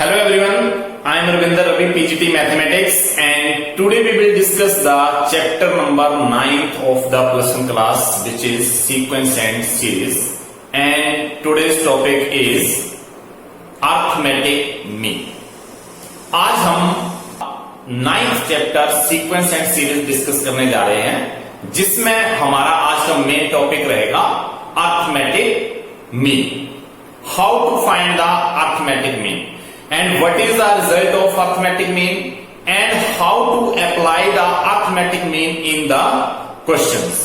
Hello everyone, I am Ravinder Ravi, PGT Mathematics, and today we will discuss the chapter number 9th of the plus 1 class, which is sequence and series. And today's topic is arithmetic mean. आज हम 9th chapter sequence and series discuss करने जा रहे हैं, जिसमें हमारा आज का मेन टॉपिक रहेगा arithmetic mean. How to find the arithmetic mean and what is the result of arithmetic mean and how to apply the arithmetic mean in the questions.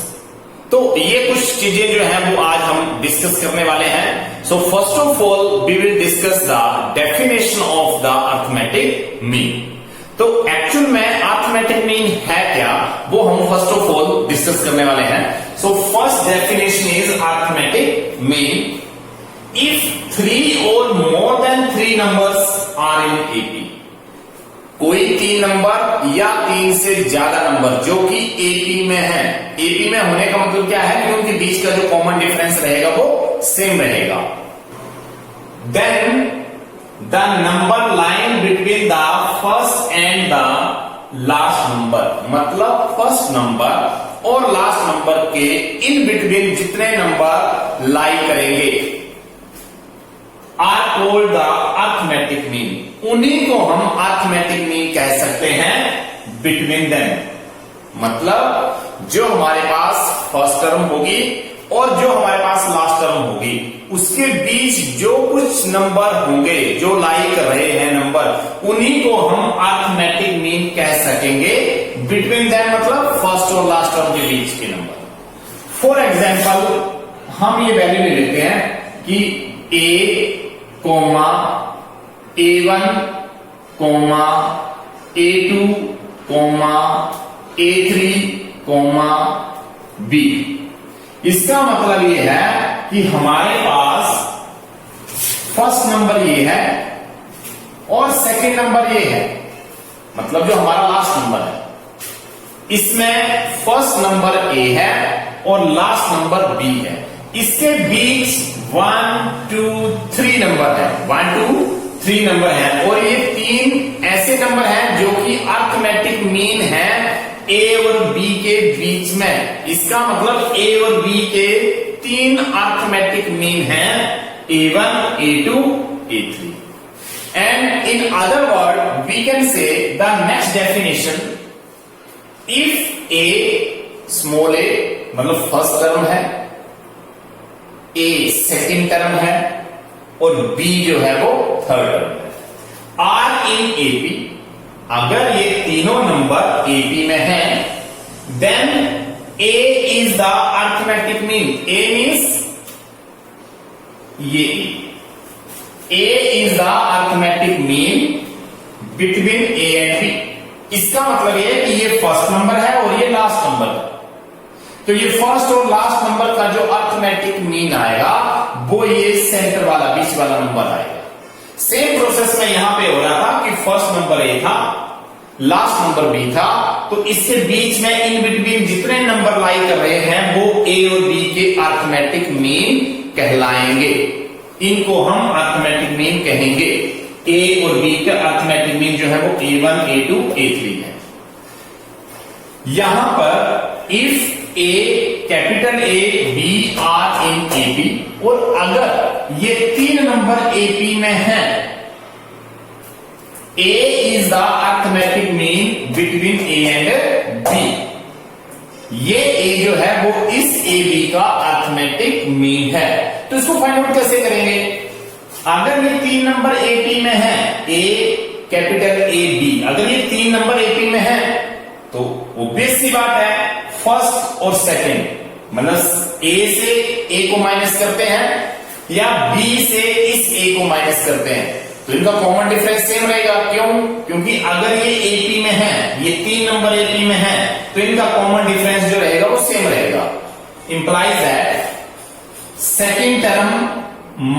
तो ये कुछ चीजें जो हैं वो आज हम डिस्कस करने वाले हैं. So first of all we will discuss the definition of the arithmetic mean. तो एक्चुअल में अर्थमेटिक मीन है क्या, वो हम फर्स्ट ऑफ ऑल डिस्कस करने वाले हैं. So first definition is arithmetic mean if 3 or more than 3 numbers are in AP. कोई 3 नंबर या 3 से ज्यादा नंबर जो कि AP में है. AP में होने का मतलब क्या है कि उनके बीच का जो कॉमन डिफरेंस रहेगा वो सेम रहेगा. Then the number lying between the first and the last number, मतलब फर्स्ट नंबर और लास्ट नंबर के इन बिटवीन जितने नंबर लाई करेंगे are called the arithmetic mean. उन्हीं को हम अर्थमेटिक मीन कह सकते हैं. बिटवीन देम मतलब जो हमारे पास फर्स्ट टर्म होगी और जो हमारे पास लास्ट टर्म होगी, उसके बीच जो कुछ नंबर होंगे जो लाई कर रहे हैं नंबर, उन्हीं को हम अर्थमेटिक मीन कह सकेंगे. बिटवीन देम मतलब फर्स्ट और लास्ट टर्म के बीच के नंबर. फॉर एग्जाम्पल हम ये वैल्यू ले लेते हैं कि a comma A1 comma A2 comma A3 comma B. इसका मतलब ये है कि हमारे पास फर्स्ट नंबर ये है और सेकंड नंबर ये है, मतलब जो हमारा लास्ट नंबर है. इसमें फर्स्ट नंबर A है और लास्ट नंबर B है. इसके बीच 1 2 3 नंबर है. 1 2 3 नंबर है और ये 3 ऐसे नंबर हैं जो कि अर्थमेटिक मीन है A और B के बीच में. इसका मतलब A और B के 3 अर्थमेटिक मीन हैं, A1 A2 A3. And in other word we can say the next definition, if A small a मतलब फर्स्ट टर्म है, A सेकंड टर्म है और B जो है वो थर्ड टर्म है, आर इन AP, अगर ये तीनों नंबर AP में हैं, then A is the arithmetic mean. A means ये A is the arithmetic mean between A and B. इसका मतलब ये कि ये फर्स्ट नंबर है और ये लास्ट नंबर है. तो ये फर्स्ट और लास्ट नंबर का जो अर्थमेटिक मीन आएगा वो ये सेंटर वाला बीच वाला नंबर आएगा. सेम प्रोसेस में यहां पे हो रहा था कि फर्स्ट नंबर A था, लास्ट नंबर B था, तो इसके बीच में इन बिटवीन जितने नंबर लाई कर रहे हैं वो A और B के अर्थमेटिक मीन कहलाएंगे. इनको हम अर्थमेटिक मीन कहेंगे. A और B का अर्थमेटिक मीन जो है वो A1 A2 A3 है. यहां पर if A capital A B are in AP, और अगर ये 3 नंबर AP में हैं, A is the arithmetic mean between A and B. ये A जो है वो इस AB का अर्थमेटिक मीन है. तो इसको फाइंड आउट कैसे करेंगे? अगर ये 3 नंबर AP में है, A कैपिटल A B, अगर ये 3 नंबर AP में है तो ऑब्वियस सी बात है फर्स्ट और सेकंड मतलब A से A को माइनस करते हैं या B से इस A को माइनस करते हैं, तो इनका कॉमन डिफरेंस सेम रहेगा. क्यों? क्योंकि अगर ये AP में है, ये 3 नंबर AP में है, तो इनका कॉमन डिफरेंस जो रहेगा वो सेम रहेगा. Implies that second term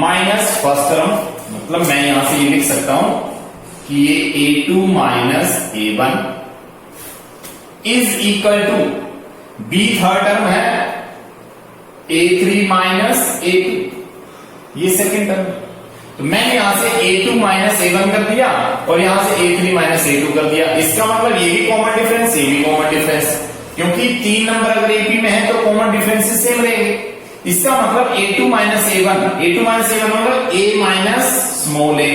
minus first term, मतलब मैं यहां से ये लिख सकता हूं कि ये A2 minus A1 is equal to B third term है A3 माइनस A2, ये सेकेंड टर्म. तो मैंने यहां से a2 माइनस a1 कर दिया और यहां से a3 माइनस a2 कर दिया। इसका मतलब ये भी कॉमन डिफरेंस, ये भी कॉमन डिफरेंस, क्योंकि 3 नंबर अगर एपी में है तो कॉमन डिफरेंसेस सेम रहेंगे। इसका मतलब a2 minus a1, a2 minus a1 मतलब a minus small a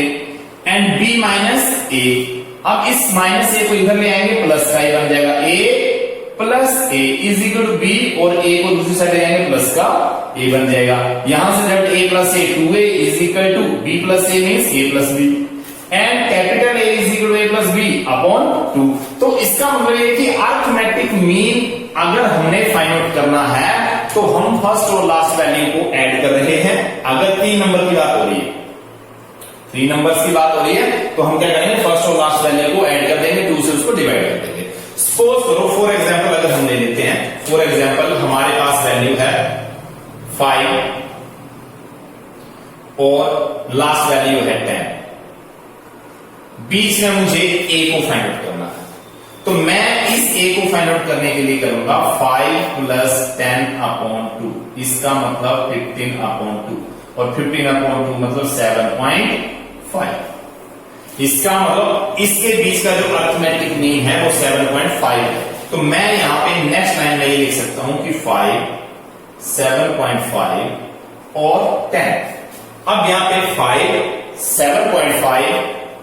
and b minus a। अब इस माइनस a को इधर ले आएंगे, प्लस का ये बन जाएगा a plus a is equal to b, और a को दूसरी साइड ले आएंगे, प्लस का a बन जाएगा। यहां से जब a plus a 2a is equal to b plus a means a plus b and capital A is equal to a plus b upon 2। तो इसका मतलब ये कि अरिथमेटिक मीन अगर हमने फाइंड आउट करना है तो हम फर्स्ट और लास्ट वैल्यू को ऐड कर रहे हैं। अगर 3 नंबर की बात हो रही है, 3 नंबर्स की बात हो रही है, तो हम क्या करेंगे, फर्स्ट और लास्ट वैल्यू को ऐड कर देंगे, 2 से उसको डिवाइड कर देंगे। सपोज करो फॉर एग्जांपल अगर हम ले लेते हैं, फॉर एग्जांपल हमारे पास वैल्यू है 5 और लास्ट वैल्यू है 10, बीच में मुझे a को फाइंड आउट करना है। तो मैं इस a को फाइंड आउट करने के लिए करूंगा 5 प्लस 10 अपॉन 2, इसका मतलब 15 अपॉन 2, और 15 अपॉन 2 मतलब 7.5। इसका मतलब इसके बीच का जो अरिथमेटिक मीन है वो 7.5 है। तो मैं यहां पे नेक्स्ट लाइन में ये लिख सकता हूं कि 5, 7.5 और 10। अब यहां पे 5, 7.5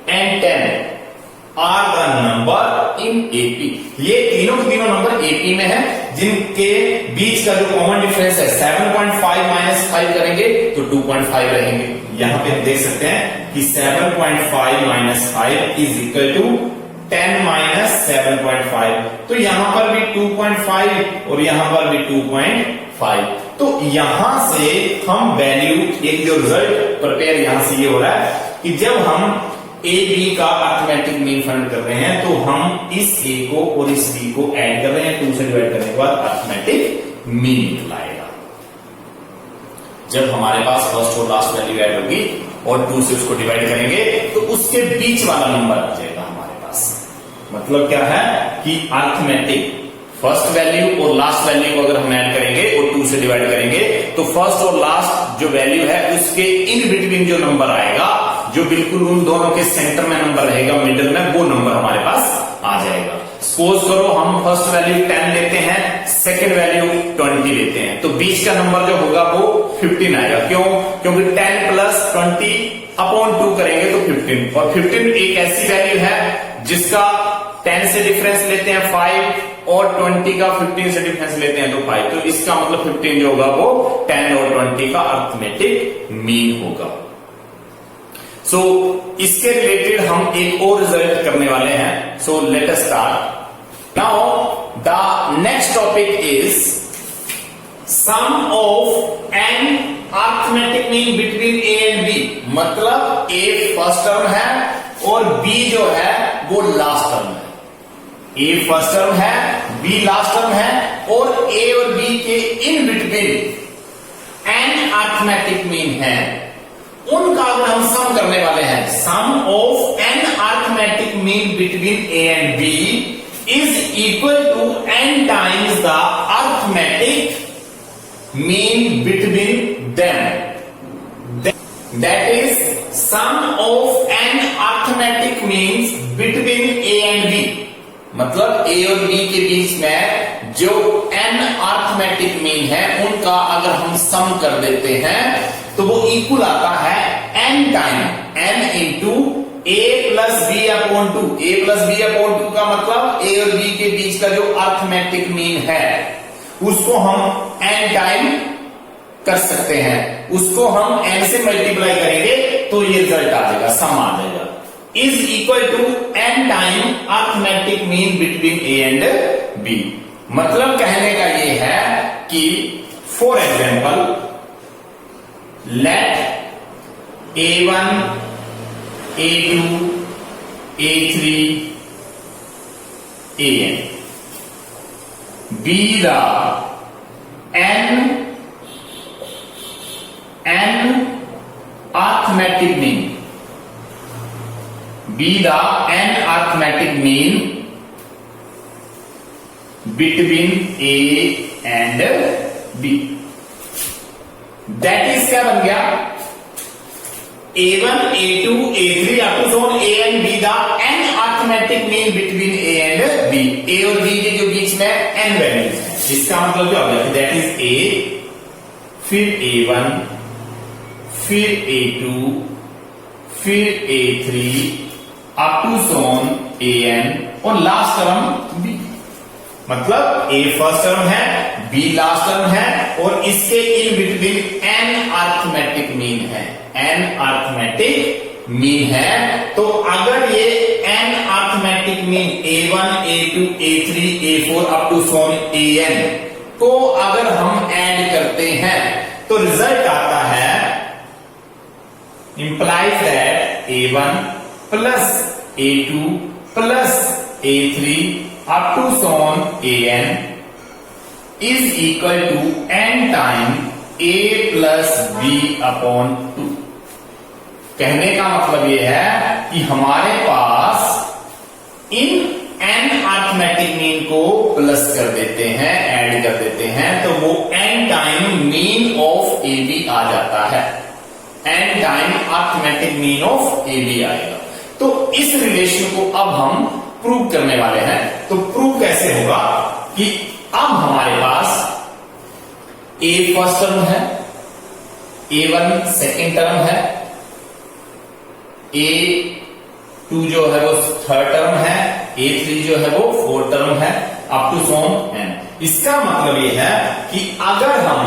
and 10 are the number in AP. ये तीनों के तीनों नंबर एपी में है, जिनके बीच का जो कॉमन डिफरेंस है 7.5 माइनस 5 करेंगे तो 2.5 रहेंगे। यहां पे देख सकते हैं कि 7.5 minus 5 is equal to 10 minus 7.5। तो यहां पर भी 2.5 और यहां पर भी 2.5। तो यहां से हम वैल्यू, एक जो रिजल्ट प्रिपेयर यहां से ये हो रहा है कि जब हम ए बी का अरिथमेटिक मीन फाइंड कर रहे हैं तो हम इस ए को और इस बी को ऐड कर रहे हैं, 2 से डिवाइड करने के बाद अरिथमेटिक मीन निकलाएगा। जब हमारे पास फर्स्ट और लास्ट वैल्यू ऐड होगी और 2 से उसको डिवाइड करेंगे तो उसके बीच वाला नंबर आ जाएगा हमारे पास। मतलब क्या है कि अरिथमेटिक फर्स्ट वैल्यू और लास्ट वैल्यू को अगर हम ऐड करेंगे और 2 से डिवाइड करेंगे तो फर्स्ट और लास्ट जो वैल्यू है उसके इन बिटवीन जो नंबर आएगा, जो बिल्कुल उन दोनों के सेंटर में नंबर रहेगा, मिडिल में, वो नंबर हमारे पास आ जाएगा। सपोज करो हम फर्स्ट वैल्यू 10 लेते हैं, सेकंड वैल्यू 20 लेते हैं, तो बीच का नंबर जो होगा वो 15 आएगा। क्यों? क्योंकि 10 प्लस 20 अपॉन 2 करेंगे तो 15, और 15 एक ऐसी वैल्यू है जिसका 10 से डिफरेंस लेते हैं 5 और 20 का 15 से डिफरेंस लेते हैं तो 5। तो इसका मतलब 15 जो होगा वो 10 और 20 का अरिथमेटिक मीन होगा। सो इसके रिलेटेड हम एक और रिजल्ट करने वाले हैं। So let us start now. The next topic is sum of n arithmetic mean between A and B. मतलब ए फर्स्ट टर्म है और बी जो है वो लास्ट टर्म है। ए फर्स्ट टर्म है, बी लास्ट टर्म है, और ए और बी के in between n arithmetic mean है, उनका अगर हम सम करने वाले हैं। Sum of n arithmetic mean between A and b is equal to n times the arithmetic mean between them. That is sum of n arithmetic means between A and B. मतलब a और b के बीच में जो N arithmetic mean है उनका अगर हम सम कर देते हैं तो वो इक्वल आता है एन टाइम एन इंटू ए प्लस बी अपॉन 2। ए प्लस बी अपॉन 2 का मतलब ए और बी के बीच का जो अरिथमेटिक मीन है उसको हम एन टाइम कर सकते हैं। उसको हम एन से मल्टीप्लाई करेंगे तो ये रिजल्ट आ जाएगा, सम आ जाएगा। Is equal to n time arithmetic mean between A and B. मतलब कहने का ये है कि for example let a1, a2, a3, an be the n arithmetic mean, be the n arithmetic mean between a and b। That is क्या बन गया, A1, A2, A3 up to so A and B the n arithmetic mean between A and B. A और B के जो बीच में n values हैं, इसका मतलब क्या हो गया? दैट इज A, फिर A1, फिर A2, फिर A3 up to so on AN और लास्ट टर्म B। मतलब A फर्स्ट टर्म है, B लास्ट टर्म है और इसके in between n arithmetic mean है, n अरिथमेटिक मीन है। तो अगर ये n arithmetic mean A1, A2, A3, A4 up to so on AN को अगर हम ऐड करते हैं तो रिजल्ट आता है implies that A1 plus A2 plus A3 up to so on AN is equal to n time A plus B upon 2। कहने का मतलब यह है कि हमारे पास इन n अरिथमेटिक मीन को प्लस कर देते हैं, ऐड कर देते हैं, तो वो n time mean of A B आ जाता है, n time arithmetic mean of A B आएगा। तो इस रिलेशन को अब हम प्रूव करने वाले हैं। तो प्रूव कैसे होगा कि अब हमारे पास A फर्स्ट टर्म है, A1 सेकेंड टर्म है, A2 जो है वो थर्ड टर्म है, A3 जो है वो फोर्थ टर्म है, अप टू सोन n। इसका मतलब ये है कि अगर हम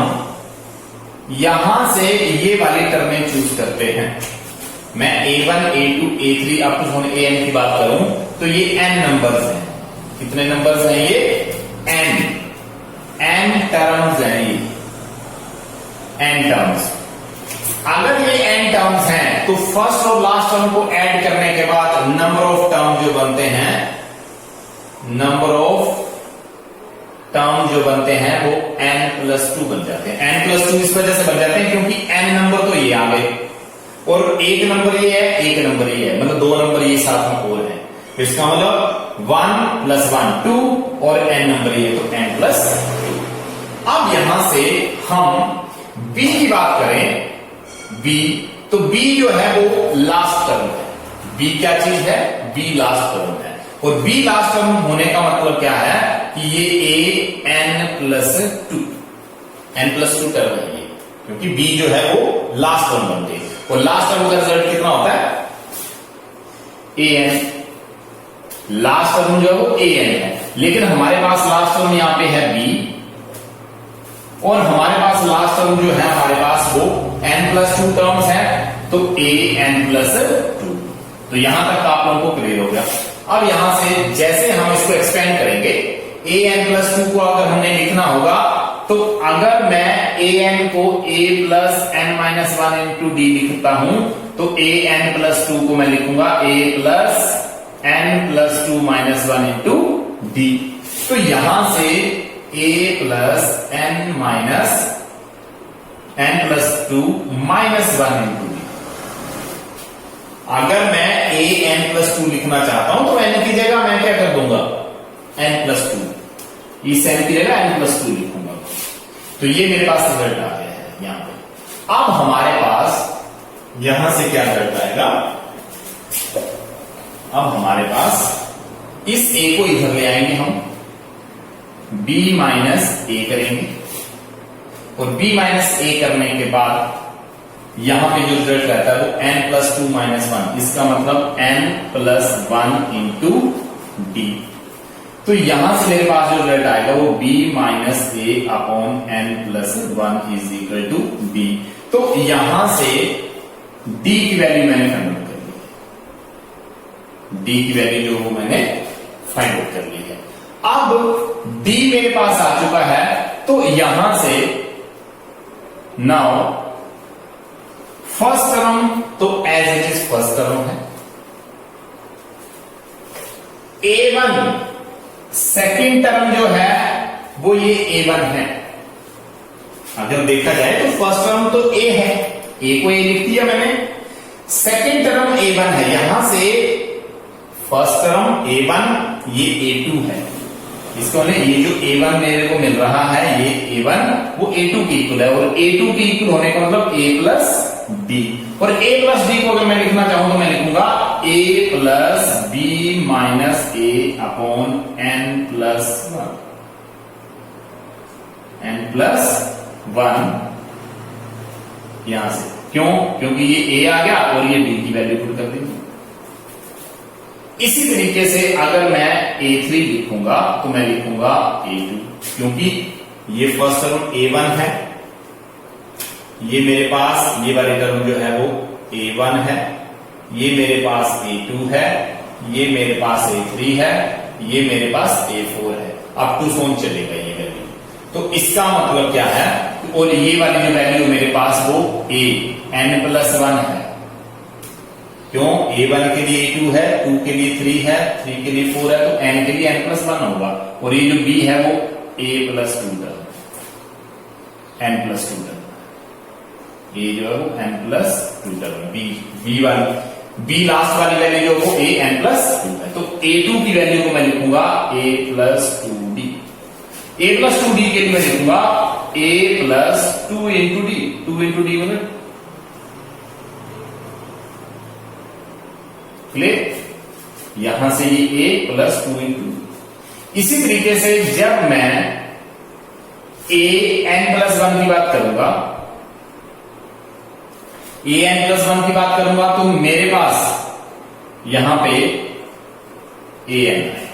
यहां से ये वाली टर्में चूज करते हैं, मैं A1, A2, A3 up to so on AN की बात करूं तो ये n नंबर्स हैं। कितने नंबर्स हैं ये? n टर्म्स हैं, ये n टर्म्स। अगर ये n टर्म्स हैं तो फर्स्ट और लास्ट टर्म को ऐड करने के बाद नंबर ऑफ टर्म जो बनते हैं, नंबर ऑफ टर्म जो बनते हैं वो n+2 बन जाते हैं। n+2 इस वजह से बन जाते हैं क्योंकि n नंबर तो ये आ गए और एक नंबर ये है, एक नंबर ये है, मतलब दो नंबर ये साथ में और है। तो इसका मतलब 1 + 1 2 और n नंबर ये, तो n+2। अब यहां से हम b की बात करें, b, तो b जो है वो लास्ट टर्म है। b क्या चीज है? b लास्ट टर्म है। और b लास्ट टर्म होने का मतलब क्या है कि ये n+2 टर्म है ये, क्योंकि b जो है वो लास्ट टर्म बनते हैं और लास्ट टर्म का रिजल्ट कितना होता है? an। लास्ट टर्म जो है वो an है, लेकिन हमारे पास लास्ट टर्म यहां पे है b और हमारे पास लास्ट टर्म जो है हमारे पास वो n+2 टर्म्स है, तो an+2। तो यहां तक आप लोगों को क्लियर हो गया। अब यहां से जैसे हम इसको एक्सपेंड करेंगे, an+2 को अगर हमने लिखना होगा तो अगर मैं an को a + n-1 into d लिखता हूं तो an+2 को मैं लिखूंगा a + n+2 - 1 into d। तो यहां से a + n-2 - 1 into d। अगर मैं an+2 लिखना चाहता हूं तो n की जगह मैं क्या कर दूंगा? n+2, इस n की जगह n+2 लिखूंगा। तो ये मेरे पास रिजल्ट आ गया है यहां पे। अब हमारे पास यहां से क्या रिजल्ट आएगा? अब हमारे पास इस a को इधर ले आएंगे हम, b - a करेंगे और b - a करने के बाद यहां पे जो रिजल्ट रहता है वो n+2 - 1, इसका मतलब n+1 into d। तो यहां से मेरे पास जो रिजल्ट आएगा वो b - a upon n+1 is equal to d। तो यहां से d की वैल्यू मैंने फाइंड आउट कर ली है, d की वैल्यू जो वो मैंने फाइंड आउट कर ली है। अब d मेरे पास आ चुका है, तो यहां से नाउ फर्स्ट टर्म तो as it is first term है, a1 सेकेंड टर्म जो है वो ये a1 है। अगर देखा जाए तो फर्स्ट टर्म तो a है, a को a लिख दिया मैंने, सेकेंड टर्म a1 है, यहां से फर्स्ट टर्म a1, ये a2 है। इसको ये जो a1 मेरे को मिल रहा है, ये a1 वो a2 के इक्वल है और a2 के इक्वल होने का मतलब a + डी। और a प्लस डी को अगर मैं लिखना चाहूं तो मैं लिखूंगा a plus B minus A upon n plus one यहां से। क्यों? क्योंकि ये a आ गया और ये b की वैल्यू पुट कर देंगे। इसी तरीके से अगर मैं a3 लिखूंगा तो मैं लिखूंगा a2, क्योंकि ये फर्स्ट टर्म a1 है, ये मेरे पास ये वाली टर्म जो है वो a1 है, ये मेरे पास a2 है, ये मेरे पास a3 है, ये मेरे पास a4 है। अप टू सोन चलेगा ये वैल्यू। तो इसका मतलब क्या है, और ये वाली जो वैल्यू मेरे पास वो a n+1 है। क्यों? a1 के लिए a2 है, 2 के लिए 3 है, 3 के लिए 4 है, तो n के लिए n+1 होगा। और ये जो b है वो a+2 टर्म, n+2 टर्म, ये जो है वो n+2 टर्म, b लास्ट वाली वैल्यू जो वो a n+2 है। तो a2 की वैल्यू को मैं लिखूंगा a+2d। a+2d के लिए मैं लिखूंगा a+2 into D. 2 into D मतलब क्लियर। यहां से ये a+2 इंटू। इसी तरीके से जब मैं a n+1 की बात करूंगा, a n+1 की बात करूंगा तो मेरे पास यहां पे a n है।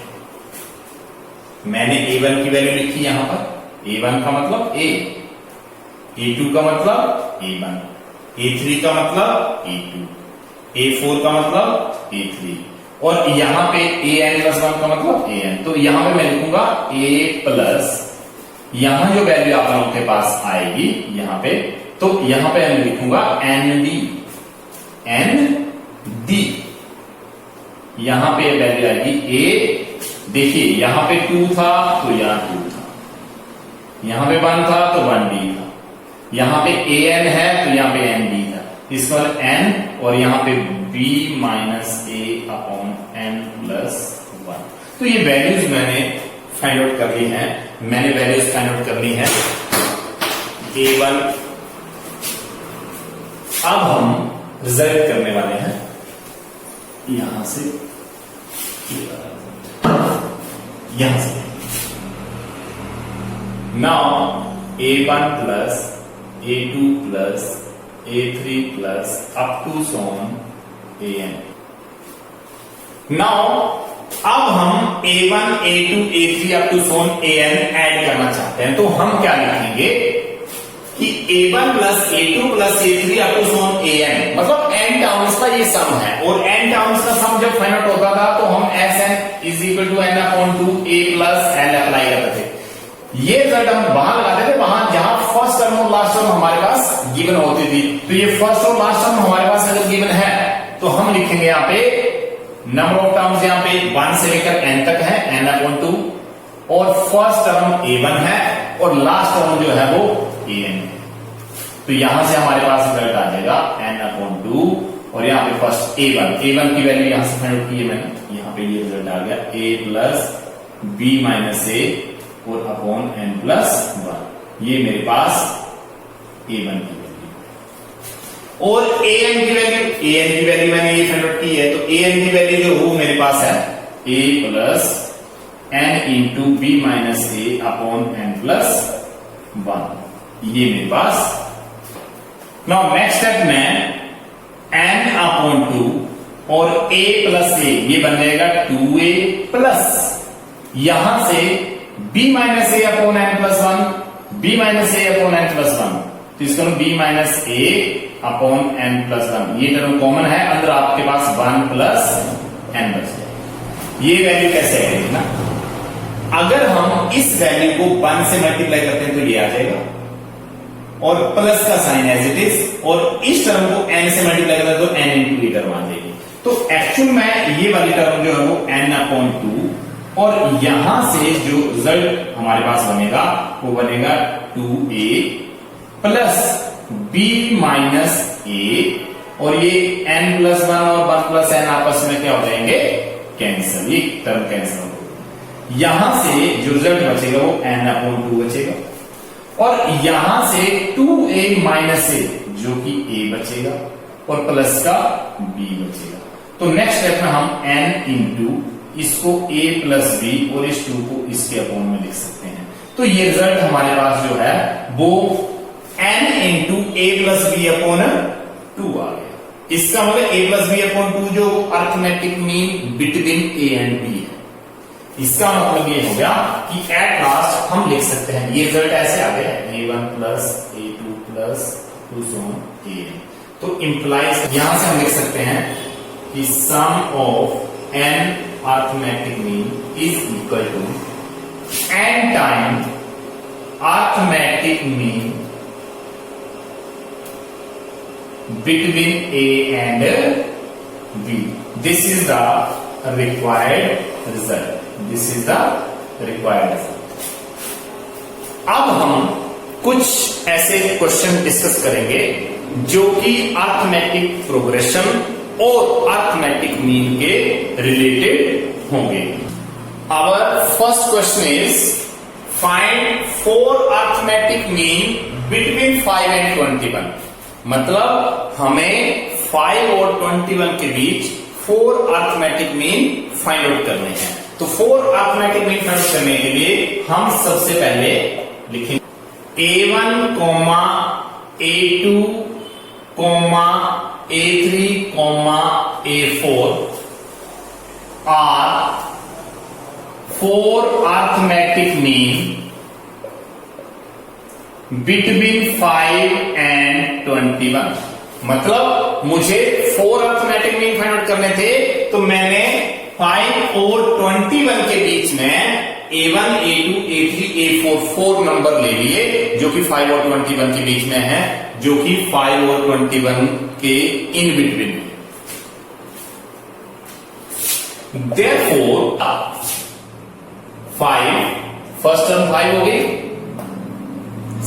मैंने a1 की वैल्यू लिखी यहां पर, a1 का मतलब a, a2 का मतलब a1, a3 का मतलब a2, a4 का मतलब a3, और यहां पे a n+1 का मतलब a n। तो यहां पे मैं लिखूंगा a प्लस, यहां जो वैल्यू आप लोगों के पास आएगी यहां पे, तो यहां पे मैं लिखूंगा nd, यहां पे वैल्यू आएगी a। देखिए यहां पे 2 था तो यहां 2 था, यहां पे 1 था तो 1d था, यहां पे an है तो यहां पे nd था, इस पर n, और यहां पे b minus a upon n+1। तो ये वैल्यूज मैंने फाइंड आउट कर ली हैं, मैंने वैल्यूज फाइंड आउट कर ली हैं a1। अब हम रिजल्ट करने वाले हैं यहां से, यहां से। Now a1 plus a2 plus a3 plus up to so on an। Now अब हम a1 a2 a3 up to so on an add करना चाहते हैं, तो हम क्या लिखेंगे कि a1 plus a2 plus a3 up to so on an, मतलब n टर्म्स का ये सम है। और n टर्म्स का सम जब फाइंड आउट होता था तो हम Sn is equal to n/2 a plus l apply करते थे। ये रिजल्ट हम वहां लगाते थे, वहां जहां फर्स्ट टर्म और लास्ट टर्म हमारे पास गिवन होती थी। तो ये फर्स्ट और लास्ट टर्म हमारे पास अगर गिवन है तो हम लिखेंगे यहां पे नंबर ऑफ टर्म्स, यहां पे 1 से लेकर n तक है, n/2, और फर्स्ट टर्म a1 है और लास्ट टर्म जो है वो an। तो यहां से हमारे पास रिजल्ट आ जाएगा n/2, और यहां पे फर्स्ट a1 की वैल्यू यहां से फाइंड आउट की है मैंने, यहां पे ये रिजल्ट आ गया a plus b minus a और अपॉन n+1। ये मेरे पास a1 की वैल्यू, और an की वैल्यू मैंने ये फाइंड आउट की है। तो an की वैल्यू जो वो मेरे पास है a plus n into b minus a upon n+1, ये मेरे पास। नाउ नेक्स्ट स्टेप में n/2 और a प्लस a, ये बन जाएगा 2a प्लस, यहां से b minus a upon n+1, b minus a upon n+1, तो इसका b minus a upon n+1, ये टर्म कॉमन है, अंदर आपके पास 1 प्लस n बच जाए। ये वैल्यू कैसे आएगी ना, अगर हम इस वैल्यू को 1 से मल्टीप्लाई करते हैं तो ये आ जाएगा, और प्लस का साइन एज इट इज, और इस टर्म को n से मल्टीप्लाई करते हैं तो n इंटू ये टर्म आ जाएगी। तो एक्चुअल में ये वाली टर्म जो है वो n/2, और यहां से जो रिजल्ट हमारे पास बनेगा वो बनेगा 2a plus b minus a, और ये n+1 और 1 प्लस n आपस में क्या हो जाएंगे, कैंसिल, ये टर्म कैंसिल हो। यहां से जो रिजल्ट बचेगा वो n/2 बचेगा, और यहां से 2a माइनस a जो कि a बचेगा और प्लस का b बचेगा। तो नेक्स्ट स्टेप में हम n इंटू इसको a प्लस b और इस 2 को इसके अपोन में लिख सकते हैं। तो ये रिजल्ट हमारे पास जो है वो n into a plus B upon 2 आ गया। इसका मतलब a प्लस बी अपॉन 2 जो arithmetic mean between a and b है। इसका मतलब ये हो गया कि एट लास्ट हम लिख सकते हैं, ये रिजल्ट ऐसे आ गया a1 plus a2 plus 2 so an। तो इंप्लाइज यहां से हम लिख सकते हैं कि sum of n arithmetic mean is equal to n time arithmetic mean between A and B. This is the required result. This is the required result. अब हम कुछ ऐसे क्वेश्चन डिस्कस करेंगे जो कि अर्थमेटिक प्रोग्रेशन और अर्थमेटिक मीन के related होंगे। Our first question is find 4 arithmetic mean between 5 and 21. मतलब हमें 5 और 21 के बीच 4 अर्थमेटिक मीन फाइंड आउट करने हैं। तो 4 अर्थमेटिक मीन फाइंड आउट करने के लिए हम सबसे पहले लिखेंगे a1, a2, a3, a4 are 4 arithmetic mean between 5 and 21। मतलब मुझे 4 अर्थमेटिक मीन फाइंड आउट करने थे, तो मैंने 5 और 21 के बीच में a1, a2, a3, a4 4 number ले लिए जो कि 5 और 21 के बीच में है, जो कि 5 और 21 के इन बिटवीन है। Therefore 5 फर्स्ट टर्म 5 हो गई,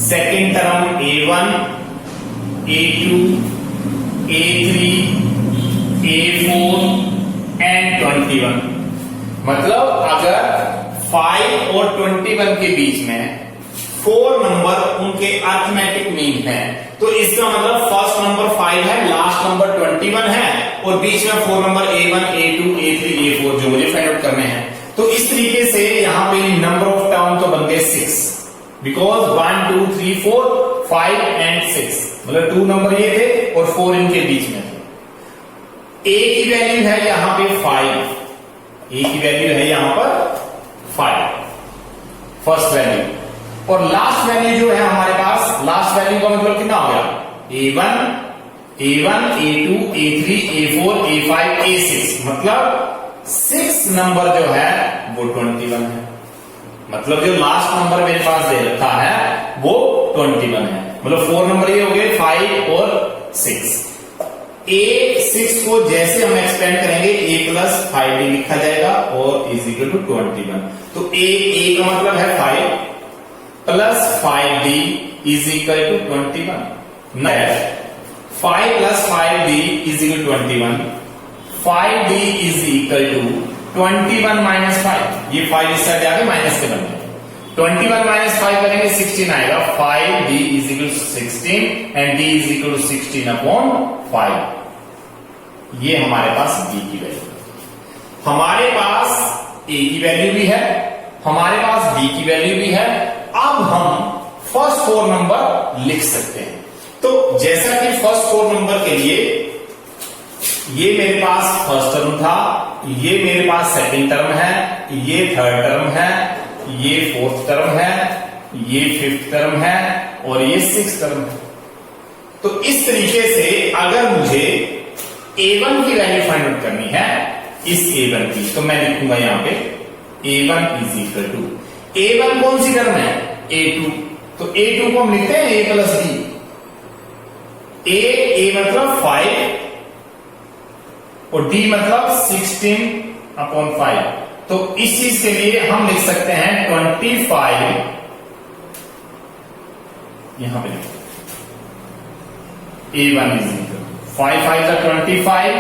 second term a1, a2, a3, a4 and 21। मतलब अगर 5 और 21 के बीच में 4 नंबर उनके अर्थमेटिक मीन है, तो इसका मतलब फर्स्ट नंबर 5 है, लास्ट नंबर 21 है और बीच में 4 number a1, a2, a3, a4 जो मुझे फाइंड आउट करने हैं। तो इस तरीके से यहां पे नंबर ऑफ टर्म तो बन गए 6, बिकॉज 1, 2, 3, 4, 5 एंड 6, मतलब 2 नंबर ये थे और 4 इनके बीच में थे। ए की वैल्यू है यहां पे 5, ए की वैल्यू है यहां पर 5 फर्स्ट वैल्यू, और लास्ट वैल्यू जो है हमारे पास, लास्ट वैल्यू का मतलब कितना हो गया a1, a2, a3, a4, a5, a6, मतलब 6 नंबर जो है वो 21 है। मतलब जो लास्ट नंबर मेरे पास दे रखा है वो 21 है, मतलब 4 नंबर ये हो गए 5 और 6। a6 को जैसे हम एक्सपेंड करेंगे a प्लस 5d लिखा जाएगा और इज इक्वल टू 21। तो a का मतलब है 5 plus 5d is equal to 21। Next 5 plus 5d is equal to 21, 5d is equal to 21 minus 5, ये 5 इस साइड आके माइनस के बन गए, 21 माइनस 5 करेंगे 16 आएगा, 5d is equal to 16 and d is equal to 16 upon 5। ये हमारे पास d की वैल्यू, हमारे पास a की वैल्यू भी है, हमारे पास b की वैल्यू भी है। अब हम फर्स्ट 4 नंबर लिख सकते हैं। तो जैसा कि फर्स्ट 4 नंबर के लिए ये मेरे पास फर्स्ट टर्म था, ये मेरे पास सेकंड टर्म है, ये थर्ड टर्म है, ये फोर्थ टर्म है, ये फिफ्थ टर्म है और ये सिक्स्थ टर्म है। तो इस तरीके से अगर मुझे a1 की वैल्यू फाइंड आउट करनी है इस a1 की, तो मैं लिखूंगा यहां पे a1 is equal to, a1 कौन सी टर्म है a2, तो a2 को हम लिखते हैं a प्लस d, a मतलब 5 और d मतलब 16 अपॉन 5। तो इस चीज के लिए हम लिख सकते हैं 25, यहां पे a1 इज इक्वल 5 5 का 25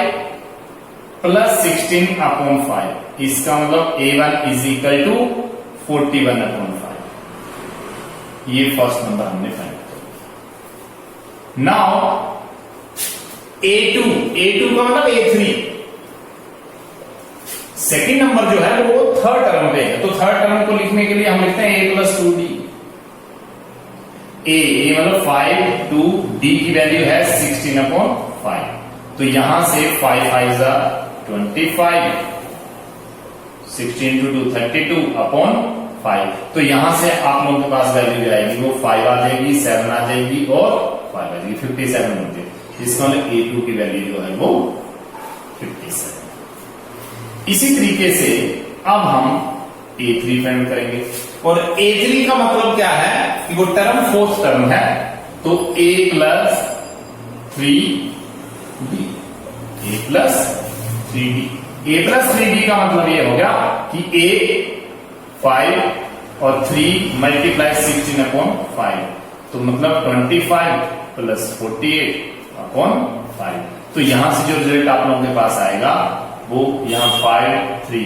प्लस 16 अपॉन 5, इसका मतलब a1 is equal to 41 upon 5। ये फर्स्ट नंबर हमने फाइंड किया। नाउ A2 का मतलब A3, सेकेंड नंबर जो है वो थर्ड टर्म पे है, तो थर्ड टर्म को लिखने के लिए हम लिखते हैं A + 2D। A मतलब 5, 2, D की वैल्यू है 16/5, तो यहां से 5 5 25, 16 × 2 32/5, तो यहां से आप लोगों के पास वैल्यू जो आएगी वो 5 आ जाएगी, 7 आ जाएगी और 5 आ जाएगी, 57 होती है। इसका मतलब A2 की वैल्यू जो है वो 57। इसी तरीके से अब हम A3 फाइंड करेंगे, और A3 का मतलब क्या है कि वो टर्म फोर्थ टर्म है, तो A + 3D, A + 3D, A + 3D का मतलब ये हो गया कि A 5 और 3 × 16/5, तो मतलब 25 + 48/5, तो यहां से जो रिजल्ट आप लोगों के पास आएगा वो यहां 5 + 8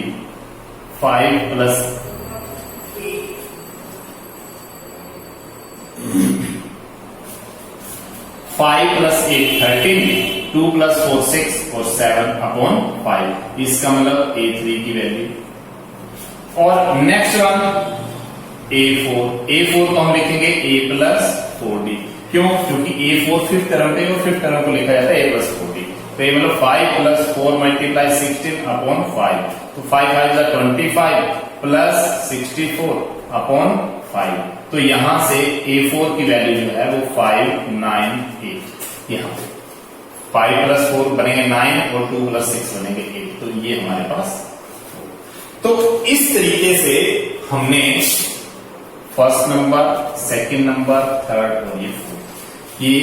13, 2 + 4 6 और 7/5, इसका मतलब A3 की वैल्यू। और नेक्स्ट वन A4 को हम लिखेंगे A + 4D, क्यों? क्योंकि A4 फिफ्थ टर्म पे और फिफ्थ टर्म को लिखा जाता है A + 4D, तो ये मतलब 5 + 4 × 16/5, तो 5 5 25 + 64/5, तो यहां से A4 की वैल्यू जो है वो 5 9 8, यहां 5 + 4 बनेंगे 9 और 2 + 6 बनेंगे 8, तो ये हमारे पास। तो इस तरीके से हमने first number, second number, third और ये फोर्थ, ये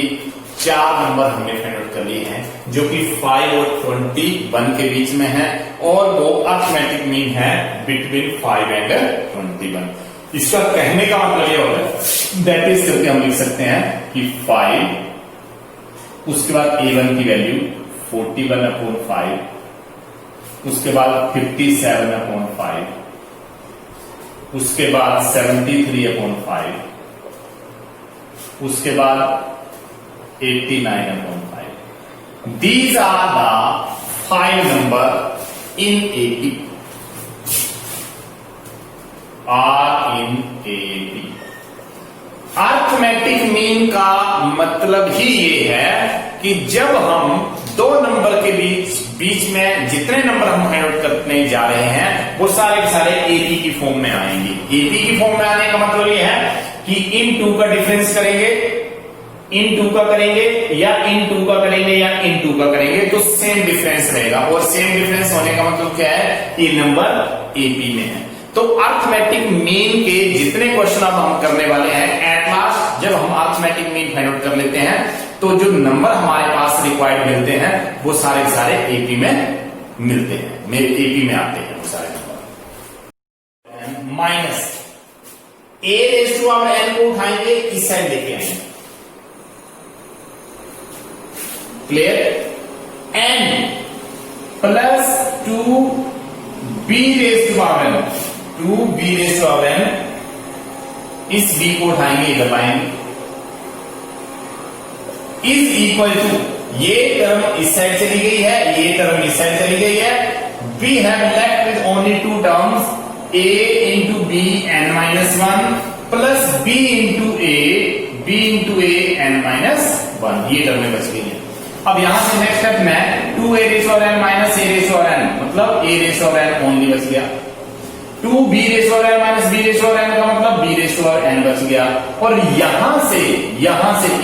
4 नंबर हमने फाइंड आउट कर लिए हैं, जो कि 5 और 21 के बीच में है, और वो अरिथमेटिक मीन है बिटवीन 5 एंड 21। इसका कहने का मतलब ये होगा, दैट इज करके हम लिख सकते हैं कि 5, उसके बाद A1 की वैल्यू 41/5, उसके बाद 57/5, उसके बाद 73/5, उसके बाद 89/5। These are the 5 number in AP, are in AP। Arithmetic mean का मतलब ही ये है कि जब हम दो नंबर के बीच में जितने नंबर हम फाइंड आउट करने जा रहे हैं वो सारे के सारे AP की फॉर्म में आएंगे। AP की फॉर्म में आने का मतलब ये है कि इन 2 का डिफरेंस करेंगे, इन 2 का करेंगे, या इन 2 का करेंगे, या इन 2 का करेंगे, तो सेम डिफरेंस रहेगा, और सेम डिफरेंस होने का मतलब क्या है, ये नंबर AP में है। तो अरिथमेटिक मीन के जितने क्वेश्चन अब हम करने वाले हैं, एट लास्ट जब हम अरिथमेटिक मीन फाइंड आउट कर लेते हैं तो जो नंबर हमारे पास रिक्वायर्ड मिलते हैं वो सारे के सारे AP में मिलते हैं, AP में आते हैं वो सारे नंबर। माइनस A⁴n को उठाएंगे, इस साइड लेके आएंगे, क्लियर, n + 2B⁴n, 2B⁴n, इस B को उठाएंगे, इधर लाएंगे, इज इक्वल टू, ये टर्म इस साइड चली गई है, ये टर्म इस साइड चली गई है, we have left with only 2 terms, A × Bn-1 plus B × A n-1, ये टर्में बच गई है। अब यहां से नेक्स्ट स्टेप में 2A⁴n माइनस A⁴n, मतलब A⁴n ओनली बच गया, 2B⁴n माइनस B⁴n का मतलब B⁴n बच गया, और यहां से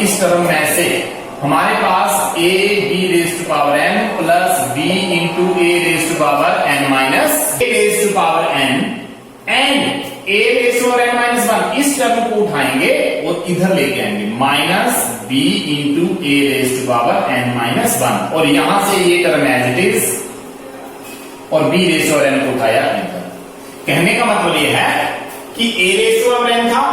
इस टर्म में से हमारे पास AB⁴n plus B × A⁴n and A⁴n-1, इस टर्म को उठाएंगे और इधर लेके आएंगे, माइनस B × A⁴n-1, और यहां से ये टर्म एज इट इज, और B⁴n को उठाया इधर। कहने का मतलब ये है कि A⁴n था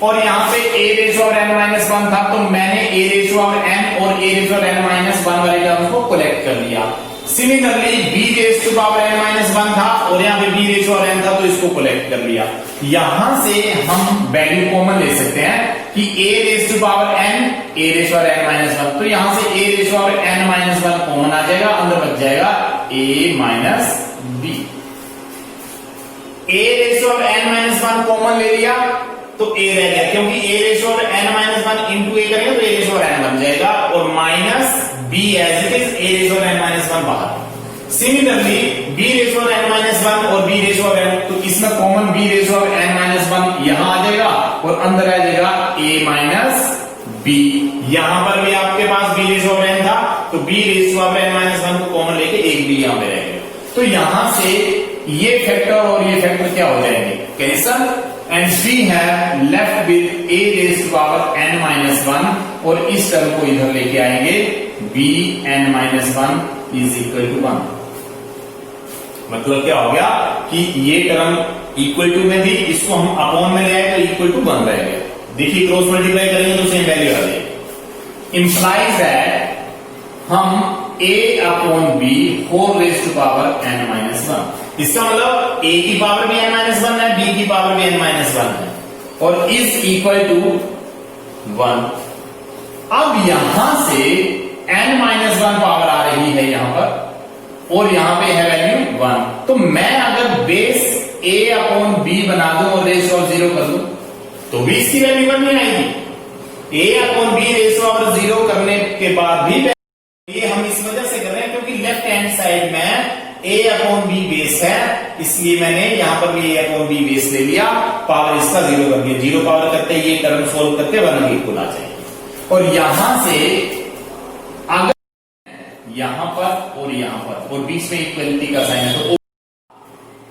और यहां पे A⁴n-1 था, तो मैंने A⁴n और A⁴n-1 वाले टर्म को कलेक्ट कर लिया। सिमिलरली B⁴n-1 था और यहां पे B⁴n था, तो इसको कलेक्ट कर लिया। यहां से हम वैल्यू कॉमन ले सकते हैं कि कि a raise to power n, a raise power n minus 1, तो यहां से a raise power n minus 1 common आ जाएगा, अंदर बच जाएगा a minus b। a raise power n minus 1 common ले लिया तो a रह गया, क्योंकि a raise power n minus 1 into a करेंगे तो a रेज पावर n बन जाएगा, और minus b as it is, a raise power n minus 1 बाहर। Similarly b raise power n minus 1 और b रेज पावर n, तो इसमें common b raise power n minus 1 यहां आ जाएगा और अंदर आ जाएगा a माइनस b। यहां पर भी आपके पास b रेज पावर n था, तो b raise power n minus 1 को कॉमन लेके एक b यहां पे रह गया, तो यहां से ये फैक्टर और ये फैक्टर क्या हो जाएंगे, cancel, and we have left with a raise to power n minus 1, और इस टर्म को इधर लेके आएंगे b n minus 1 is equal to 1। मतलब क्या हो गया कि ये टर्म इक्वल टू में थी, इसको हम अपॉन में ले आए तो इक्वल टू 1 रह गया। देखिए क्रॉस मल्टीप्लाई करेंगे तो सेम वैल्यू आ जाएगी। इंप्लाइज दैट हम a upon b whole raise to power n minus 1, इसका मतलब a की पावर भी n माइनस 1 है, b की पावर भी n माइनस 1 है, और इज इक्वल टू 1। अब यहां से n माइनस 1 पावर आ रही है यहां पर, और यहां पे है वैल्यू 1, तो मैं अगर बेस a अपॉन b बना दूं और रेस ऑफ 0 कर दूं तो भी इसकी वैल्यू 1 नहीं आएगी। a upon b raise of 0 करने के बाद भी ये हम इस वजह से कर रहे हैं क्योंकि लेफ्ट हैंड साइड में a अपॉन b बेस है, इसलिए मैंने यहां पर भी a अपॉन b बेस ले लिया, पावर इसका 0 कर दिया। 0 पावर करते ये टर्म सोल्व करते 1 इक्वल आ जाएगी, और यहां से अगर यहां पर और यहां पर और बीच में इक्वलिटी का साइन है तो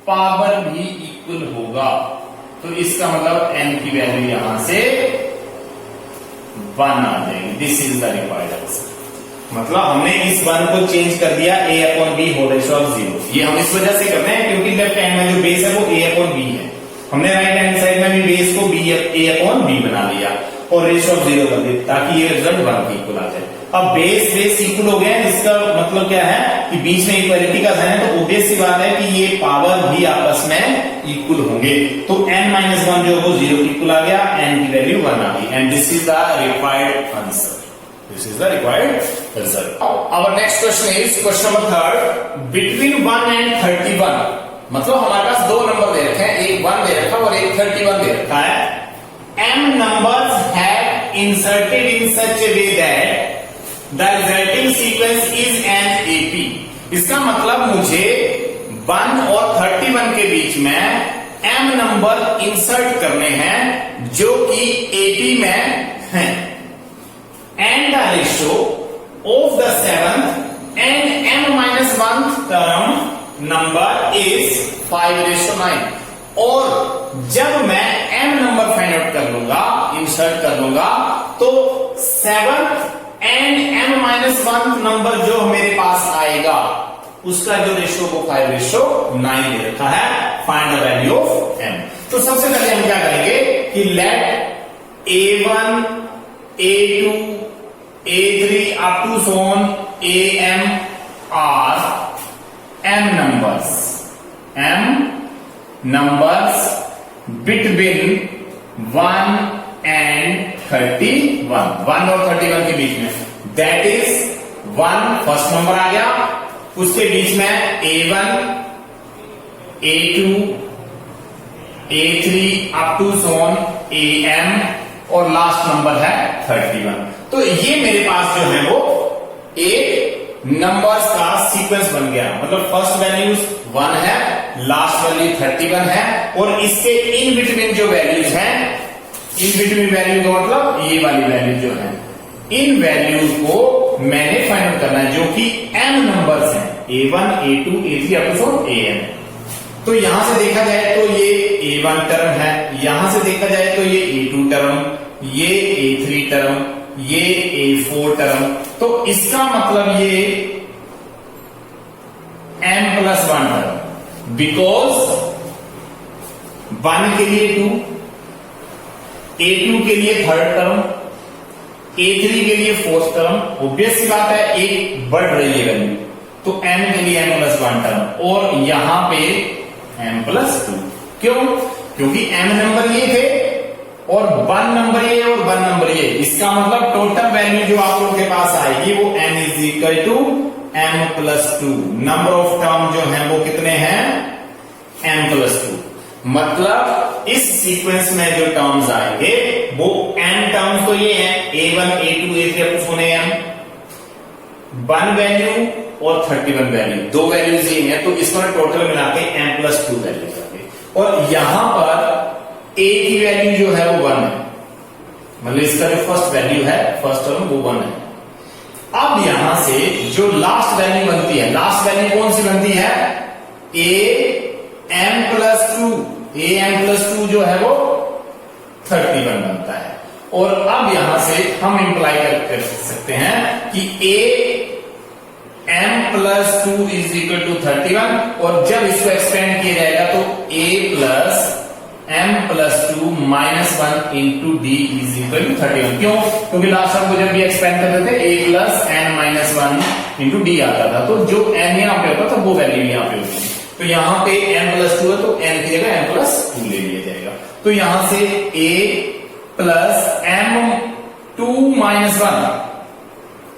पावर भी इक्वल होगा, तो इसका मतलब n की वैल्यू यहां से 1 आ जाएगी। This is the required answer. मतलब हमने इस 1 को चेंज कर दिया a upon b whole ratio of 0। ये हम इस वजह से कर रहे हैं क्योंकि लेफ्ट हैंड में जो बेस है वो a अपॉन b है, हमने राइट हैंड साइड में भी बेस को a अपॉन b बना लिया और रेशो ऑफ 0 कर दिया ताकि ये रिजल्ट 1 के इक्वल आ जाए। अब बेस इक्वल हो गया, इसका मतलब क्या है कि बीच में इक्वालिटी का साइन है, तो ऑब्वियस सी बात है कि ये पावर भी आपस में इक्वल होंगे, तो n माइनस 1 जो वो 0 इक्वल आ गया, n की वैल्यू 1 आ गई, and this is the required answer. This is the required result. Our next question is question number 3, between 1 and 31। मतलब हमारे पास दो नंबर दे रखे हैं, एक 1 दे रखा और एक 31 दे रखा है। m numbers have inserted in such a way that the resulting sequence is an AP। इसका मतलब मुझे 1 और 31 के बीच में m नंबर इंसर्ट करने हैं जो कि AP में हैं, and the ratio of the 7th and m minus 1th term number is 5:9। और जब मैं m नंबर फाइंड आउट कर लूंगा, इंसर्ट कर लूंगा, तो 7th and m minus 1th number जो मेरे पास आएगा उसका जो रेशियो वो 5:9 दे रखा है। Find the value of m। तो सबसे पहले हम क्या करेंगे कि late a1 a2 A3 up to so on AM are m numbers between 1 and 31, 1 और 31 के बीच में, that is 1 फर्स्ट नंबर आ गया, उसके बीच में A1 A2 A3 up to so on AM, और लास्ट नंबर है 31। तो ये मेरे पास जो है वो एक नंबर्स का सीक्वेंस बन गया, मतलब फर्स्ट वैल्यूज 1 है, लास्ट वैल्यू 31 है, और इसके इन बिटवीन जो वैल्यूज हैं, इन बिटवीन वैल्यू का मतलब ये वाली वैल्यू जो है, इन वैल्यूज को मैंने फाइंड आउट करना है जो कि m नंबर्स हैं, A1 A2 A3 up to AM। तो यहां से देखा जाए तो ये A1 टर्म है, यहां से देखा जाए तो ये A2 टर्म, ये A3 टर्म, ये A4 टर्म, तो इसका मतलब ये m+1 टर्म, बिकॉज 1 के लिए 2, A2 के लिए थर्ड टर्म, A3 के लिए फोर्थ टर्म, ऑब्वियस सी बात है एक बढ़ रही है वैल्यू, तो m के लिए m+1 टर्म, और यहां पे m+2। क्यों? क्योंकि m नंबर ये थे और 1 नंबर ये और 1 नंबर ये, इसका मतलब टोटल वैल्यू जो आप लोगों के पास आएगी वो n is equal to m+2। Number of term जो है वो कितने हैं, m+2। मतलब इस सीक्वेंस में जो टर्म्स आएंगे वो n टर्म्स तो ये हैं, a1 a2 a3 up to m, 1 value और 31 वैल्यू, 2 वैल्यूज ये हैं, तो इसमें टोटल मिला के m+2 वैल्यू आएंगे। और यहां पर a की वैल्यू जो है वो 1 है, मतलब इसका जो फर्स्ट वैल्यू है, फर्स्ट टर्म वो 1 है। अब यहां से जो लास्ट वैल्यू बनती है, लास्ट वैल्यू कौन सी बनती है, am+2 जो है वो 31 बनता है। और अब यहां से हम इंप्लाई कर सकते हैं कि am+2 इज इक्वल टू 31, और जब इसको एक्सपेंड किया जाएगा तो am+2 -1 into d is equal to 31। क्यों, क्योंकि लास्ट टाइम को जब भी एक्सपेंड करते थे a+n-1 इंटू d आता था, तो जो n यहां पे होता था वो वैल्यू यहां पे होती है। तो यहां पे m+2 है तो n की जगह m+2 ले लिया जाएगा। तो यहां से a+m2 -1,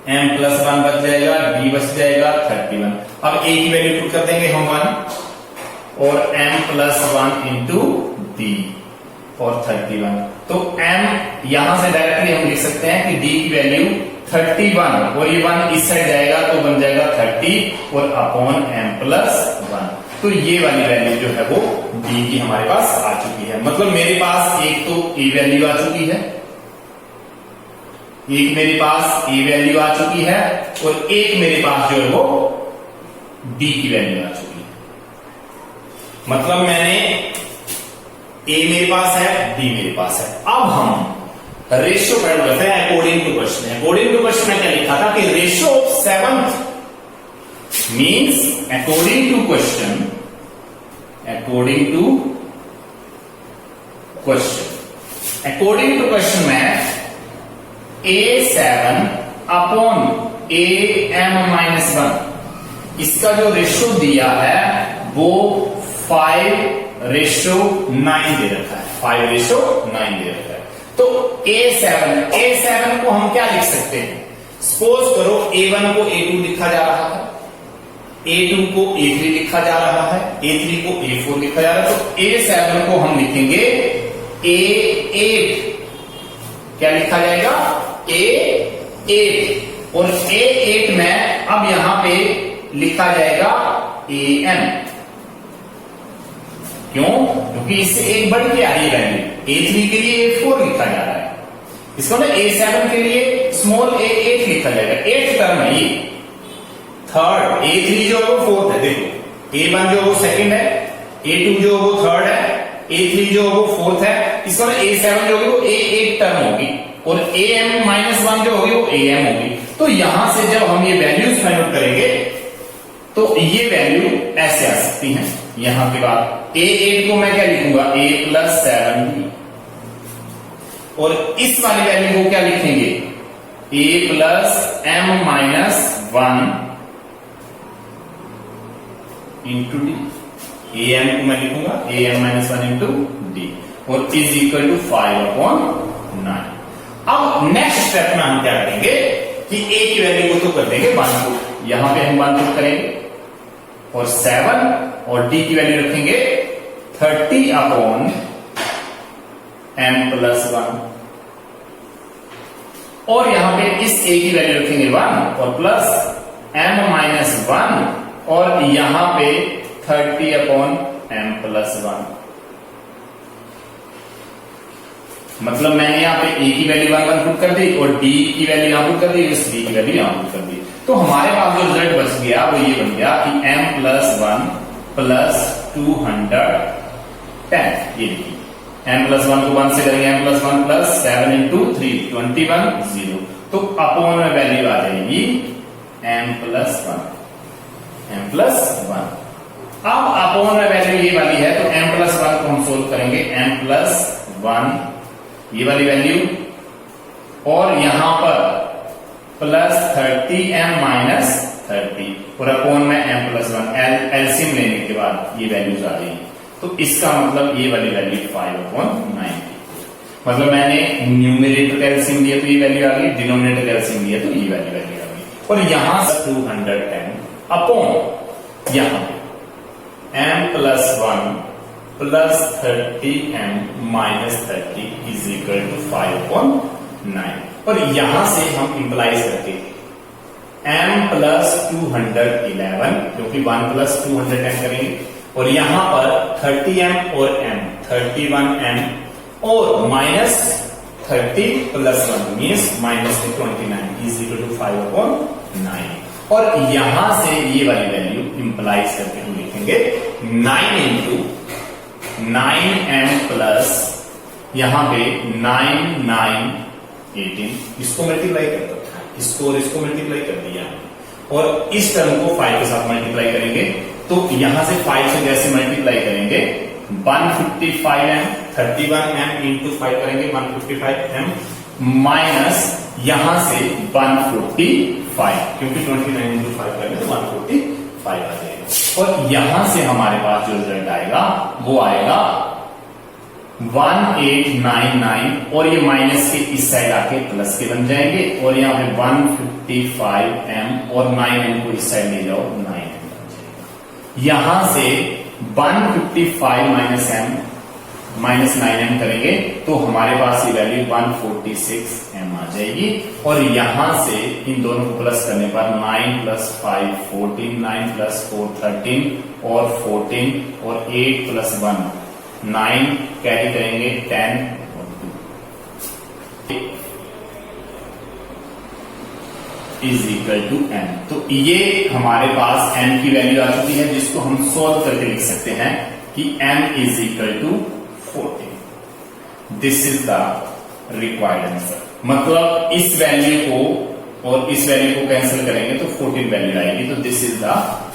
m+1 बच जाएगा, d बच जाएगा 31। अब a की वैल्यू पुट कर देंगे हम 1 और m+1 इंटू d और 31। तो m यहां से डायरेक्टली हम लिख सकते हैं कि d की वैल्यू 31 और ये 1 इस साइड जाएगा तो बन जाएगा 30 और अपॉन m+1। तो ये वाली वैल्यू जो है वो d की हमारे पास आ चुकी है। मतलब मेरे पास एक तो a वैल्यू आ चुकी है, एक मेरे पास a वैल्यू आ चुकी है, और एक मेरे पास जो है वो d की वैल्यू आ चुकी है। मतलब मैंने a मेरे पास है, d मेरे पास है। अब हम रेशियो फाइंड करते हैं according to question. According to question में क्या लिखा था कि ratio of 7th means according to question, according to question, according to question में a7 अपॉन am-1 इसका जो रेशियो दिया है वो 5:9 दे रखा है, 5:9 दे रखा है। तो a7 को हम क्या लिख सकते हैं, सपोज करो a1 को a2 लिखा जा रहा है, a2 को a3 लिखा जा रहा है, a3 को a4 लिखा जा रहा है, तो a7 को हम लिखेंगे a8। क्या लिखा जाएगा, a8, और a8 में अब यहां पे लिखा जाएगा am। क्यों, क्योंकि इससे एक बढ़ के आई वैल्यू, a3 के लिए a4 लिखा जा रहा है, इसको ना a7 के लिए स्मॉल a8 लिखा जाएगा। 8th टर्म है ये, थर्ड, a3 जो है वो फोर्थ है, देखो a1 जो है वो सेकंड है, a2 जो है वो थर्ड है, a3 जो है वो फोर्थ है, इसको ना a7 जो होगी वो a8 टर्म होगी, और am-1 जो होगी वो am होगी। तो यहां से जब हम ये वैल्यूज फाइंड आउट करेंगे तो ये वैल्यू ऐसे आ सकती हैं। यहां के बाद a8 को मैं क्या लिखूंगा, a+7d, और इस वाली वैल्यू को क्या लिखेंगे, a+m-1 इंटू डी। am को मैं लिखूंगा am-1 इंटू डी, और इज इक्वल टू 5/9। अब नेक्स्ट स्टेप में हम क्या करेंगे कि a की वैल्यू को तो कर देंगे 1 पुट, यहां पे हम 1 पुट करेंगे, और 7 और d की वैल्यू रखेंगे 30/m+1, और यहां पे इस a की वैल्यू रखेंगे 1 और प्लस m-1, और यहां पे 30/m+1। मतलब मैंने यहां पे a की वैल्यू 1 पुट कर दी और d की वैल्यू यहां पुट कर दी, इस d की वैल्यू यहां पुट कर दी। तो हमारे पास जो रिजल्ट बच गया वो ये बन गया कि m+1 + 210। ये देखिए m+1 को 1 से करेंगे, m+1 + 7 × 3 21 0, तो अपॉन में वैल्यू आ जाएगी m+1। अब अपॉन में वैल्यू ये वाली है, तो m+1 को हम सोल्व करेंगे, m+1 ये वाली वैल्यू, और यहां पर +30m-30, और अपॉन में m+1, एलसीएम लेने के बाद ये वैल्यूज आ रही है। तो इसका मतलब ये वाली वैल्यू 5/9। मतलब मैंने न्यूमरेटर का एलसीएम दिया तो ये वैल्यू आ गई, डिनोमिनेटर का एलसीएम दिया तो ये वैल्यू आ गई। और यहां से 210 अपॉन यहां पे m+1 plus 30m minus 30 is equal to 5/9। और यहां से हम इंप्लाइज करके m+211 क्योंकि 1 + 210 करेंगे, और यहां पर 30m और m 31m और minus 30 + 1 means -29 is equal to 5/9। और यहां से ये वाली वैल्यू इंप्लाइज करके हम लिखेंगे 9 × 9m प्लस यहां पे 9 9 18, इसको मल्टीप्लाई कर दो, इसको और इसको मल्टीप्लाई कर दिया, और इस टर्म को 5 के साथ मल्टीप्लाई करेंगे तो यहां से 5 से जैसे मल्टीप्लाई करेंगे 155m 31m इंटू 5 करेंगे 155m माइनस यहां से 145 क्योंकि 29 इंटू 5 करेंगे तो 145 आ जाएगा। और यहां से हमारे पास जो रिजल्ट आएगा वो आएगा 1899, और ये माइनस के इस साइड आके प्लस के बन जाएंगे, और यहाँ पे 155m और 9m को इस साइड ले जाओ 9m बन जाएगा। यहां से 155 माइनस m माइनस 9m करेंगे तो हमारे पास ये वैल्यू 146m आ जाएगी। और यहां से इन दोनों को प्लस करने पर 9 + 5 14, 9 + 4 13 और 14 और 8 + 1 9 कैरी करेंगे 10 और 2 इज इक्वल टू m। तो ये हमारे पास m की वैल्यू आ चुकी है जिसको हम सॉल्व करके लिख सकते हैं कि m is equal to 14। This is the required answer. मतलब इस वैल्यू को और इस वैल्यू को कैंसिल करेंगे तो 14 वैल्यू आएगी, तो this is the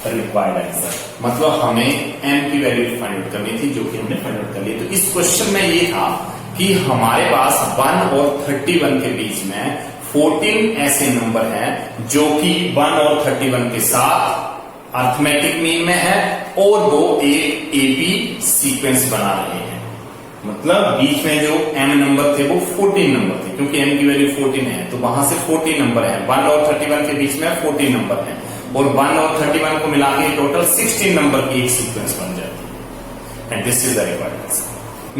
required answer. मतलब हमें m की वैल्यू फाइंड आउट करनी थी जो कि हमने फाइंड आउट कर ली। तो इस क्वेश्चन में ये था कि हमारे पास 1 और 31 के बीच में 14 ऐसे नंबर हैं जो कि 1 और 31 के साथ अर्थमेटिक मीन में है और वो एक एपी सीक्वेंस बना रहे हैं। मतलब बीच में जो m नंबर थे वो 14 नंबर थे, क्योंकि m की वैल्यू 14 है तो वहां से 14 नंबर है। 1 और 31 के बीच में 14 नंबर है और 1 और 31 को मिला के टोटल 16 नंबर की एक सीक्वेंस बन जाती है। And this is the required answer.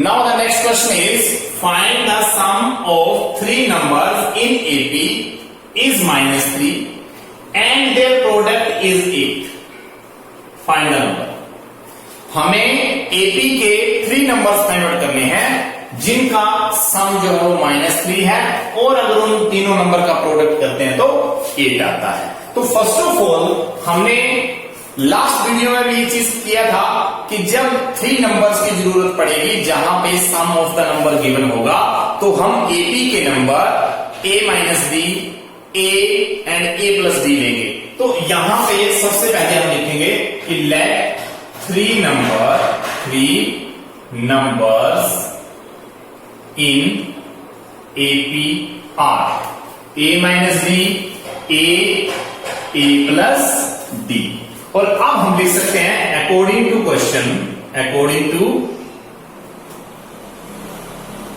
Now the next question is find the sum of 3 numbers in AP is -3 and their product is 8. Find the number. हमें AP के 3 नंबर्स फाइंड आउट करने हैं जिनका सम जो है वो -3 है, और अगर उन तीनों नंबर का प्रोडक्ट करते हैं तो 8 आता है। तो फर्स्ट ऑफ ऑल हमने लास्ट वीडियो में भी ये चीज किया था कि जब 3 नंबर्स की जरूरत पड़ेगी जहां पे सम ऑफ द नंबर गिवन होगा तो हम AP के number a-d, a and a+d लेंगे। तो यहां पे सबसे पहले हम लिखेंगे कि late 3 numbers in AP are a-d, a+d। और अब हम लिख सकते हैं अकॉर्डिंग टू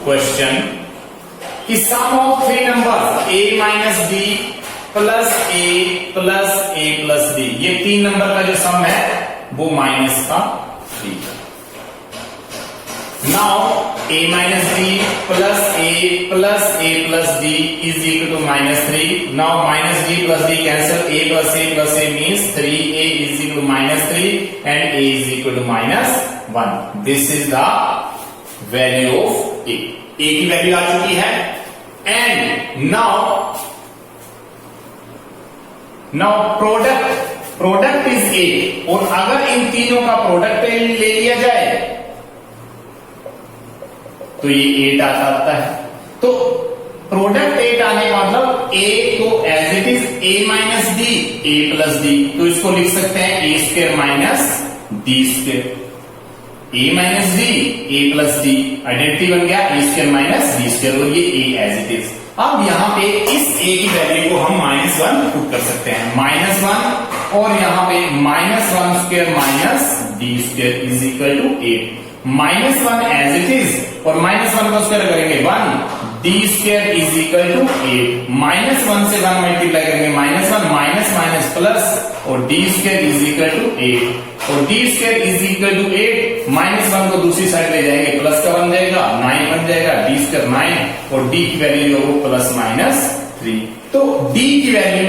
क्वेश्चन कि sum of 3 numbers a-d plus a+d, ये 3 नंबर का जो सम है वो -3। Now a-d plus a+d is equal to -3। Now -d+d cancel, a+a means 3a is equal to -3 and a is equal to -1। This is the value of a की value आ चुकी है। And now product is 8, और अगर इन तीनों का product ले लिया जाए तो ये 8 आता है। तो प्रोडक्ट 8 आने का मतलब a को as it is a-d, a+d, तो इसको लिख सकते हैं a² - d², a-d, a+d identity बन गया a² - d², और ये a एज इट इज। अब यहां पे इस a की वैल्यू को हम -1 पुट कर सकते हैं, -1 और यहां पे -1² - d² is equal to 8। -1 as it is और -1 को स्क्वायर करेंगे 1 d square is equal to 8। -1 से 1 मल्टीप्लाई करेंगे -1 माइनस माइनस प्लस और d square is equal to 8 और d square is equal to 8 -1 को दूसरी साइड ले जाएंगे प्लस का बन जाएगा 9 बन जाएगा d स्क्वायर 9 और d की वैल्यू जो वो प्लस माइनस 3। तो d की वैल्यू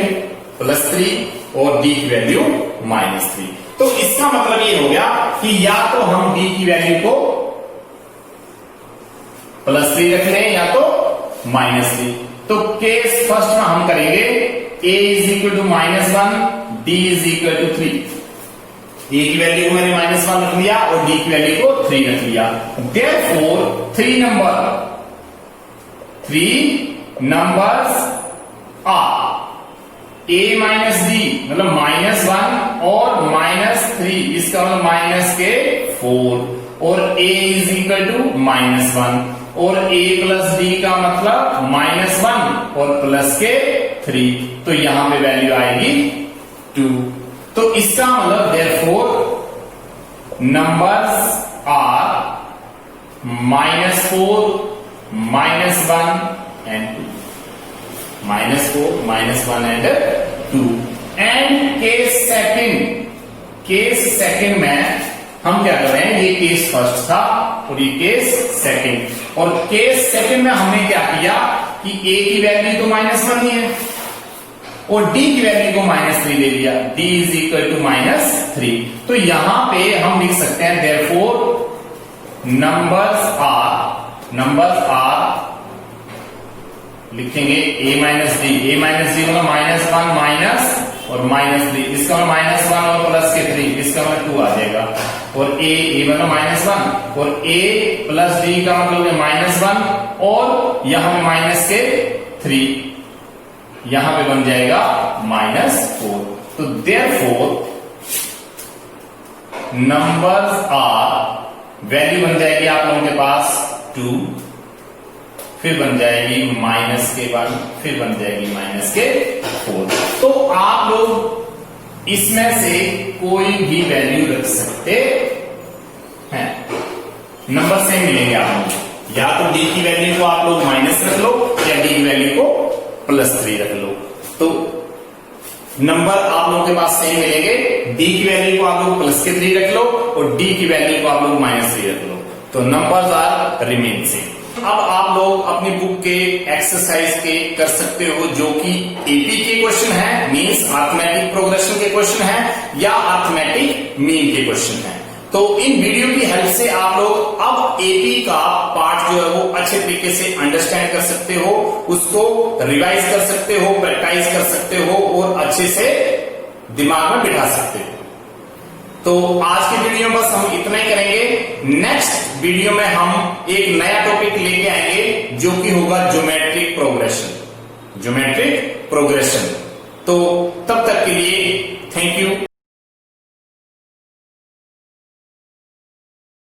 प्लस 3 और d की वैल्यू -3। तो इसका मतलब ये हो गया कि या तो हम d की वैल्यू को +3 रख लें या तो -3। तो केस फर्स्ट में हम करेंगे a is equal to -1 d is equal to 3। a की वैल्यू को मैंने -1 रख लिया और d की वैल्यू को 3 रख लिया। Therefore 3 numbers are a minus d मतलब -1 और -3 इसका मतलब -4 और a इज इक्वल टू -1 और a प्लस d का मतलब -1 और प्लस के 3। तो यहां पे वैल्यू आएगी 2। तो इसका मतलब therefore numbers are -4 -1 and 2 -4 -1 and 2। And case second में हम क्या कर रहे हैं, ये केस फर्स्ट था और ये केस सेकंड। और केस सेकंड में हमने क्या किया कि a की वैल्यू तो -1 ही है और d की वैल्यू को -3 ले लिया, d इज इक्वल टू -3। तो यहां पे हम लिख सकते हैं देयरफॉर नंबर्स आर लिखेंगे a माइनस डी मतलब -1 माइनस और -3 इसका मतलब -1 और प्लस के 3 इसका मतलब 2 आ जाएगा और a मतलब -1 और a प्लस d का मतलब -1 और यहां पे माइनस के 3 यहां पे बन जाएगा -4। तो देयरफॉर नंबर्स आर वैल्यू बन जाएगी आप लोगों के पास 2 फिर बन जाएगी -1 फिर बन जाएगी -4। तो आप लोग इसमें से कोई भी वैल्यू रख सकते हैं, नंबर सेम मिलेंगे आपको। या तो d की वैल्यू को आप लोग माइनस रख लो या d की वैल्यू को +3 रख लो। तो नंबर आप लोगों के पास सेम मिलेंगे। d की वैल्यू को आप लोग +3 रख लो और d की वैल्यू को आप लोग -3 रख लो। तो नंबर्स आर रिमेन सेम। अब आप लोग अपनी बुक के एक्सरसाइज के कर सकते हो जो कि एपी के क्वेश्चन है, मींस अरिथमेटिक प्रोग्रेशन के क्वेश्चन है या अरिथमेटिक मीन के क्वेश्चन है। तो इन वीडियो की हेल्प से आप लोग अब एपी का पार्ट जो है वो अच्छे तरीके से अंडरस्टैंड कर सकते हो, उसको रिवाइज कर सकते हो, प्रैक्टिस कर सकते हो और अच्छे से दिमाग में बिठा सकते हो। तो आज की वीडियो में बस हम इतना ही करेंगे। नेक्स्ट वीडियो में हम एक नया टॉपिक लेके आएंगे जो कि होगा ज्योमेट्रिक प्रोग्रेशन। तो तब तक के लिए थैंक यू।